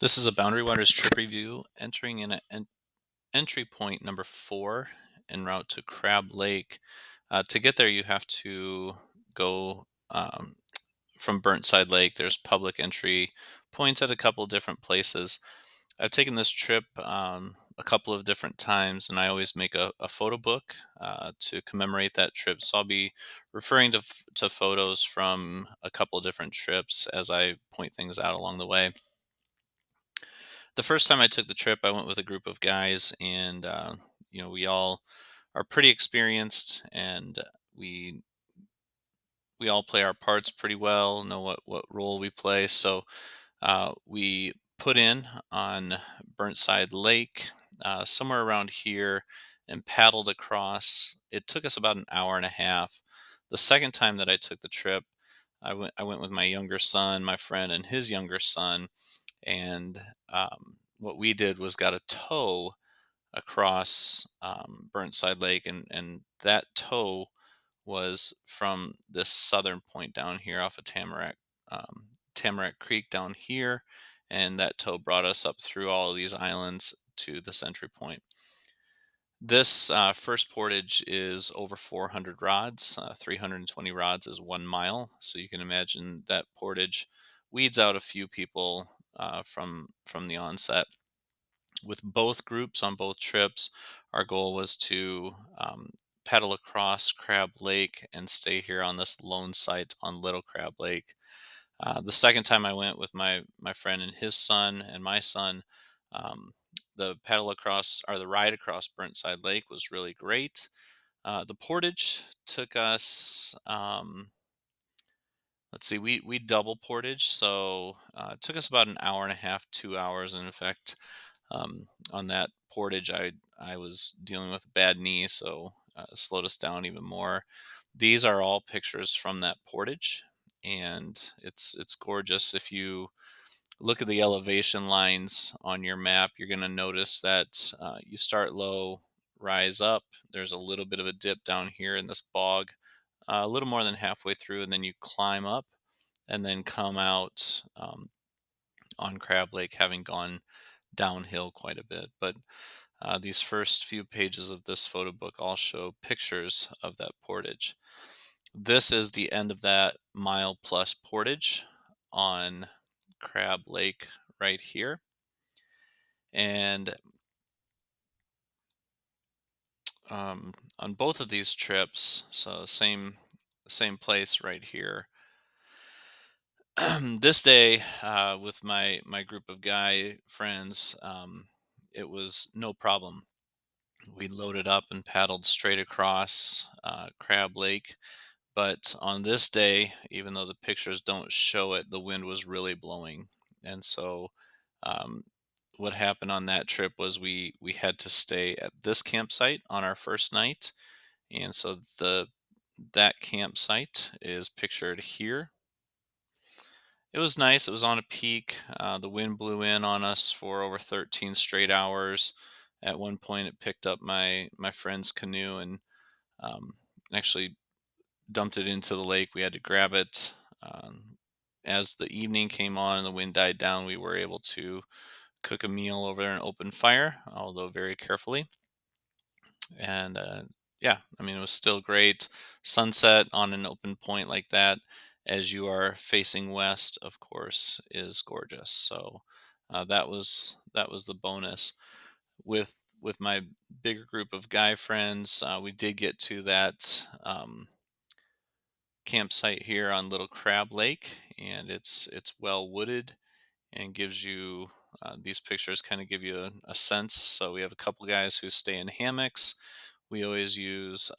This is a Boundary Waters trip review entering in at entry point number 4 en route to Crab Lake. To get there, you have to go from Burntside Lake. There's public entry points at a couple different places. I've taken this trip a couple of different times, and I always make a photo book to commemorate that trip. So I'll be referring to photos from a couple different trips as I point things out along the way. The first time I took the trip, I went with a group of guys, and we all are pretty experienced, and we we all play our parts pretty well, know what role we play. So we put in on Burntside Lake, somewhere around here, and paddled across. It took us about an hour and a half. The second time that I took the trip, I went with my younger son, my friend, and his younger son, and what we did was got a tow across Burntside Lake, and that tow was from this southern point down here off of Tamarack Creek down here, and that tow brought us up through all of these islands to this entry point. This first portage is over 400 rods. 320 rods is 1 mile, so you can imagine that portage weeds out a few people from the onset. With both groups on both trips, our goal was to paddle across Crab Lake and stay here on this lone site on Little Crab Lake. The second time I went with my friend and his son and my son, um, the paddle across or the ride across Burntside Lake was really great. The portage took us. Let's see, we double portage, so it took us about an hour and a half, 2 hours. And in fact, on that portage, I was dealing with a bad knee, so it slowed us down even more. These are all pictures from that portage, and it's gorgeous. If you look at the elevation lines on your map, you're going to notice that you start low, rise up. There's a little bit of a dip down here in this bog, a little more than halfway through, and then you climb up and then come out on Crab Lake, having gone downhill quite a bit. But these first few pages of this photo book all show pictures of that portage. This is the end of that mile plus portage on Crab Lake right here. And on both of these trips, so same place right here. This day with my group of guy friends, it was no problem. We loaded up and paddled straight across Crab Lake. But on this day, even though the pictures don't show it, the wind was really blowing. And so um, what happened on that trip was we had to stay at this campsite on our first night. And so that campsite is pictured here. It was nice. It was on a peak. The wind blew in on us for over 13 straight hours. At one point, it picked up my friend's canoe and um, actually dumped it into the lake. We had to grab it. As the evening came on and the wind died down, we were able to cook a meal over an open fire, although very carefully. And yeah, I mean, it was still great. Sunset on an open point like that, as you are facing west, of course, is gorgeous. So that was the bonus. With my bigger group of guy friends, we did get to that campsite here on Little Crab Lake, and it's well wooded and gives you these pictures kind of give you a sense. So we have a couple guys who stay in hammocks. We always use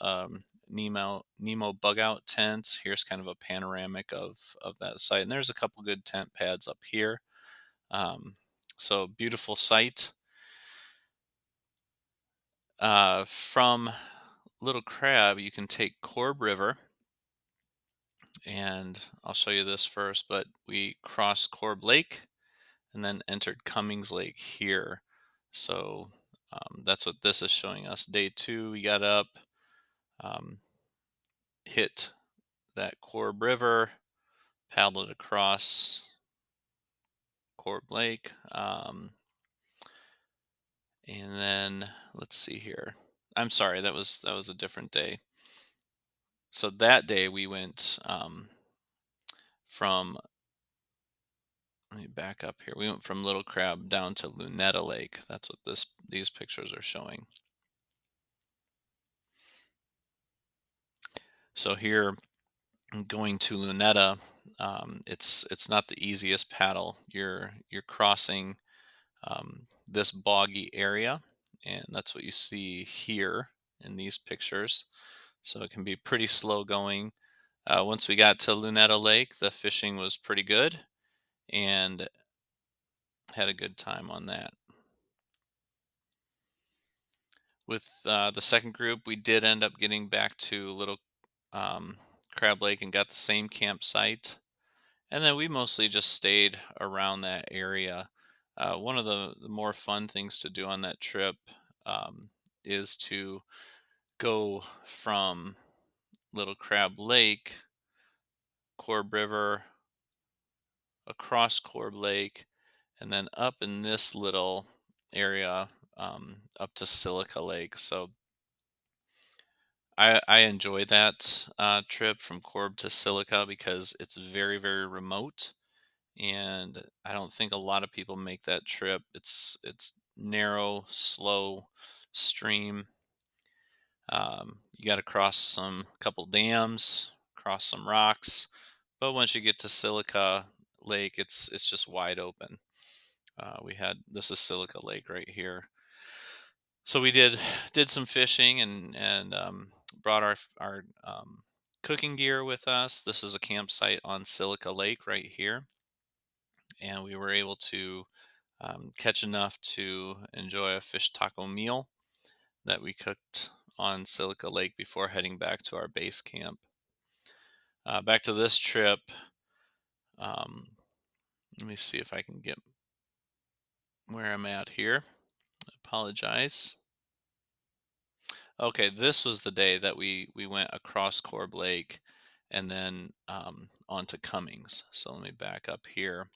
Nemo bug out tents. Here's kind of a panoramic of that site, and there's a couple good tent pads up here. Um, so beautiful site. From Little Crab, you can take Korb River, and I'll show you this first. But we crossed Korb Lake and then entered Cummings Lake here. So that's what this is showing us. Day 2, we got up, um, hit that Korb River, paddled across Korb Lake. And then let's see here. I'm sorry, that was a different day. So that day we went from let me back up here. We went from Little Crab down to Lunetta Lake. That's what these pictures are showing. So here going to Lunetta, it's not the easiest paddle. You're crossing this boggy area, and that's what you see here in these pictures. So it can be pretty slow going. Once we got to Lunetta Lake, the fishing was pretty good, and had a good time on that. With the second group, we did end up getting back to Little um, Crab Lake and got the same campsite. And then we mostly just stayed around that area. One of the more fun things to do on that trip is to go from Little Crab Lake, Korb River, across Korb Lake, and then up in this little area up to Silaca Lake. So I enjoy that trip from Korb to Silica because it's very, very remote, and I don't think a lot of people make that trip. It's narrow, slow stream. You got to cross some couple dams, cross some rocks, but once you get to Silica Lake, it's just wide open. We had this is Silica Lake right here. So we did some fishing and brought our cooking gear with us. This is a campsite on Silica Lake right here, and we were able to catch enough to enjoy a fish taco meal that we cooked on Silica Lake before heading back to our base camp. Back to this trip. Um, Let me see if I can get where I'm at here. Apologize. Okay, this was the day that we went across Korb Lake and then onto Cummings. So let me back up here.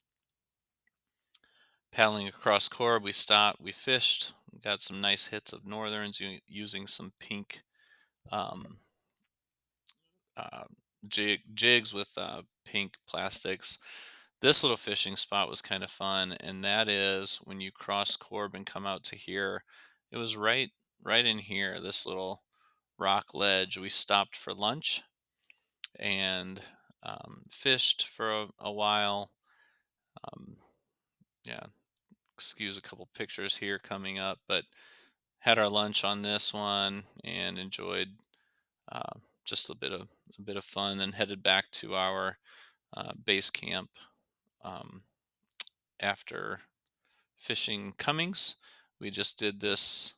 Paddling across Korb, we stopped, we fished, got some nice hits of northerns using some pink um, uh, jigs with pink plastics. This little fishing spot was kind of fun, and that is when you cross Korb and come out to here. It was right in here, this little rock ledge. We stopped for lunch and fished for a while. Um, yeah, excuse a couple pictures here coming up, but had our lunch on this one and enjoyed uh, just a bit of fun. Then headed back to our base camp um, after fishing Cummings. We just did this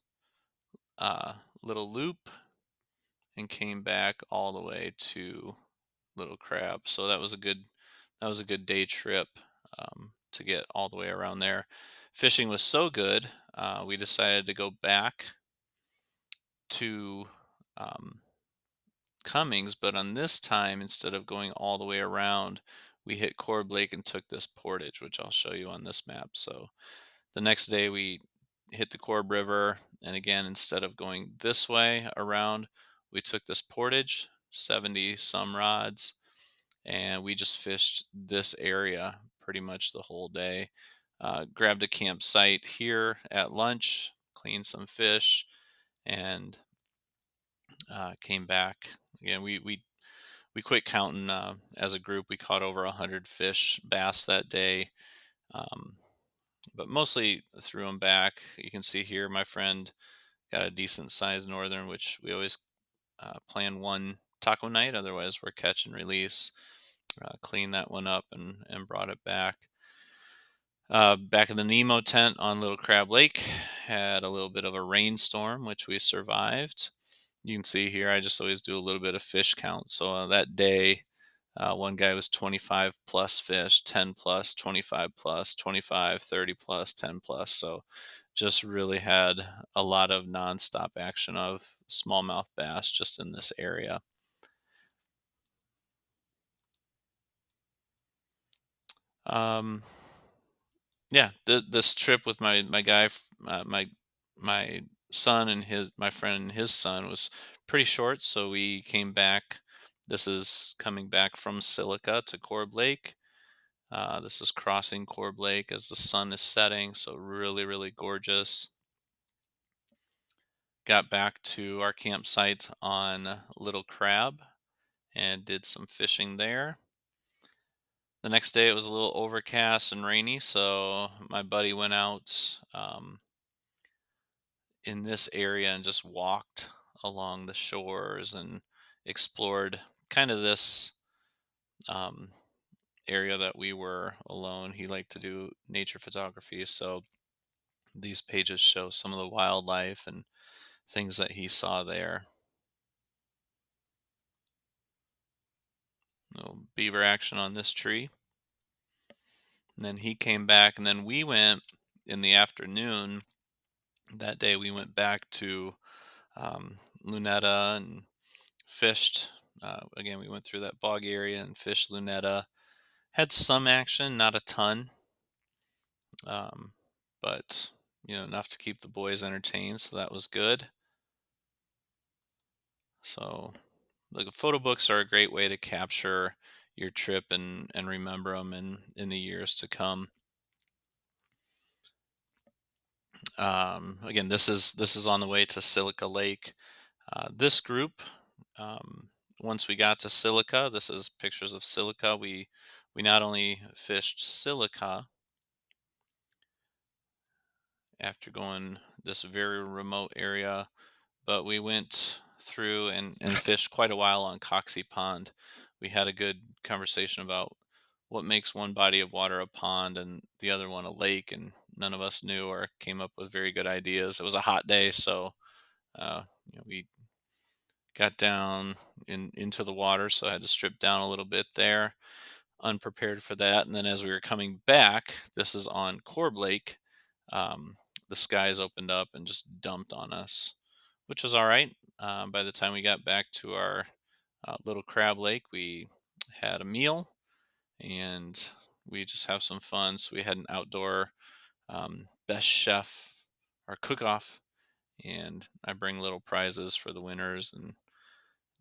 little loop and came back all the way to Little Crab. So that was a good day trip to get all the way around there. Fishing was so good, we decided to go back to um, Cummings, but on this time, instead of going all the way around, we hit Korb Lake and took this portage, which I'll show you on this map. So the next day we hit the Korb River, and again, instead of going this way around, we took this portage, 70 some rods, and we just fished this area pretty much the whole day. Grabbed a campsite here at lunch, cleaned some fish, and came back. Again, we quit counting as a group. We caught over 100 fish, bass that day, um, but mostly threw them back. You can see here my friend got a decent sized northern, which we always plan one taco night. Otherwise, we're catch and release. Cleaned that one up and brought it back. Back in the Nemo tent on Little Crab Lake, had a little bit of a rainstorm, which we survived. You can see here, I just always do a little bit of fish count. So that day, one guy was 25 plus fish, 10 plus, 25 plus, 25, 30 plus, 10 plus. So just really had a lot of nonstop action of smallmouth bass just in this area. Um, Yeah, this trip with my guy, my son and his my friend and his son was pretty short, so we came back. This is coming back from Silica to Korb Lake. This is crossing Korb Lake as the sun is setting, so really, really gorgeous. Got back to our campsite on Little Crab and did some fishing there. The next day it was a little overcast and rainy, so my buddy went out in this area and just walked along the shores and explored kind of this um, area that we were alone. He liked to do nature photography, so these pages show some of the wildlife and things that he saw there. Little beaver action on this tree. And then he came back, and then we went in the afternoon. That day, we went back to Lunetta and fished. Again, we went through that bog area and fished Lunetta. Had some action, not a ton, um, but enough to keep the boys entertained. So that was good. So the photo books are a great way to capture your trip and remember them in the years to come. Again, this is on the way to Silica Lake. This group, um, once we got to Silica, this is pictures of Silica. We not only fished Silica after going this very remote area, but we went through and fished quite a while on Coxey Pond. We had a good conversation about what makes one body of water a pond and the other one a lake, and none of us knew or came up with very good ideas. It was a hot day, so we got down into the water, so I had to strip down a little bit there, unprepared for that. And then as we were coming back, this is on Korb Lake, um, the skies opened up and just dumped on us, which was all right. By the time we got back to our little crab lake, we had a meal and we just have some fun. So we had an outdoor best chef or cook off, and I bring little prizes for the winners and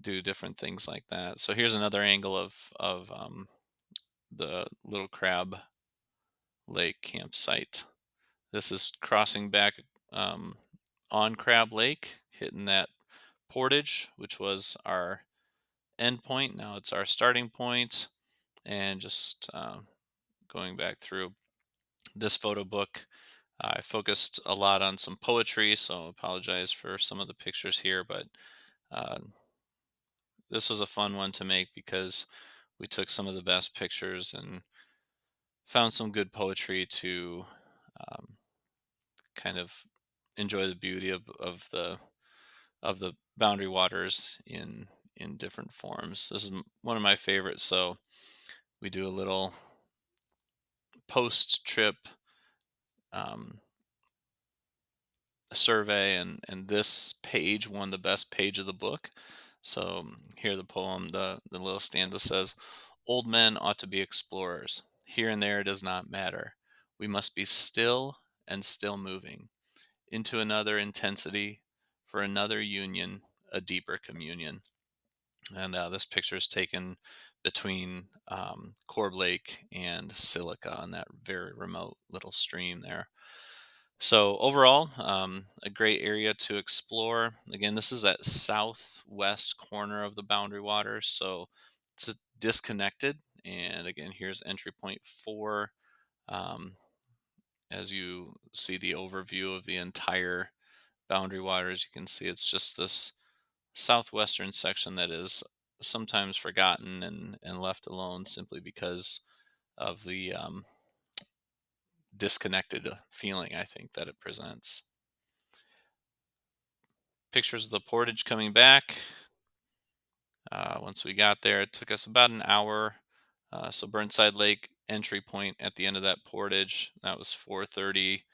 do different things like that. So here's another angle of the Little Crab Lake campsite. This is crossing back um, on Crab Lake, hitting that portage, which was our end point. Now it's our starting point, and just going back through this photo book. I focused a lot on some poetry, so apologize for some of the pictures here, but uh, this was a fun one to make because we took some of the best pictures and found some good poetry to um, kind of enjoy the beauty of the boundary waters in different forms. This is one of my favorites. So we do a little post trip um, survey, and this page won the best page of the book. So here the poem, the little stanza says, "Old men ought to be explorers. Here and there does not matter. We must be still and still moving into another intensity, for another union, a deeper communion." And this picture is taken between Korb Lake and Silica on that very remote little stream there. So overall, a great area to explore. Again, this is that southwest corner of the Boundary Waters, so it's disconnected. And again, here's entry point 4. Um, as you see the overview of the entire Boundary Waters, you can see it's just this southwestern section that is sometimes forgotten and left alone simply because of the disconnected feeling I think that it presents. Pictures of the portage coming back. Once we got there, it took us about an hour. So Burntside Lake entry point at the end of that portage. That was 4:30.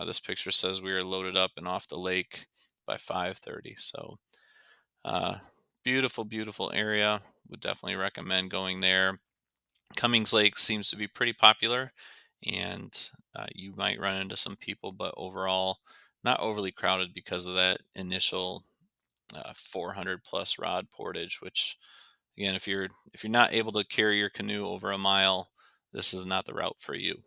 This picture says we were loaded up and off the lake by 5:30. So uh, beautiful, beautiful area. Would definitely recommend going there. Cummings Lake seems to be pretty popular, and You might run into some people, but overall, not overly crowded because of that initial 400 plus rod portage. Which, again, if you're not able to carry your canoe over a mile, this is not the route for you.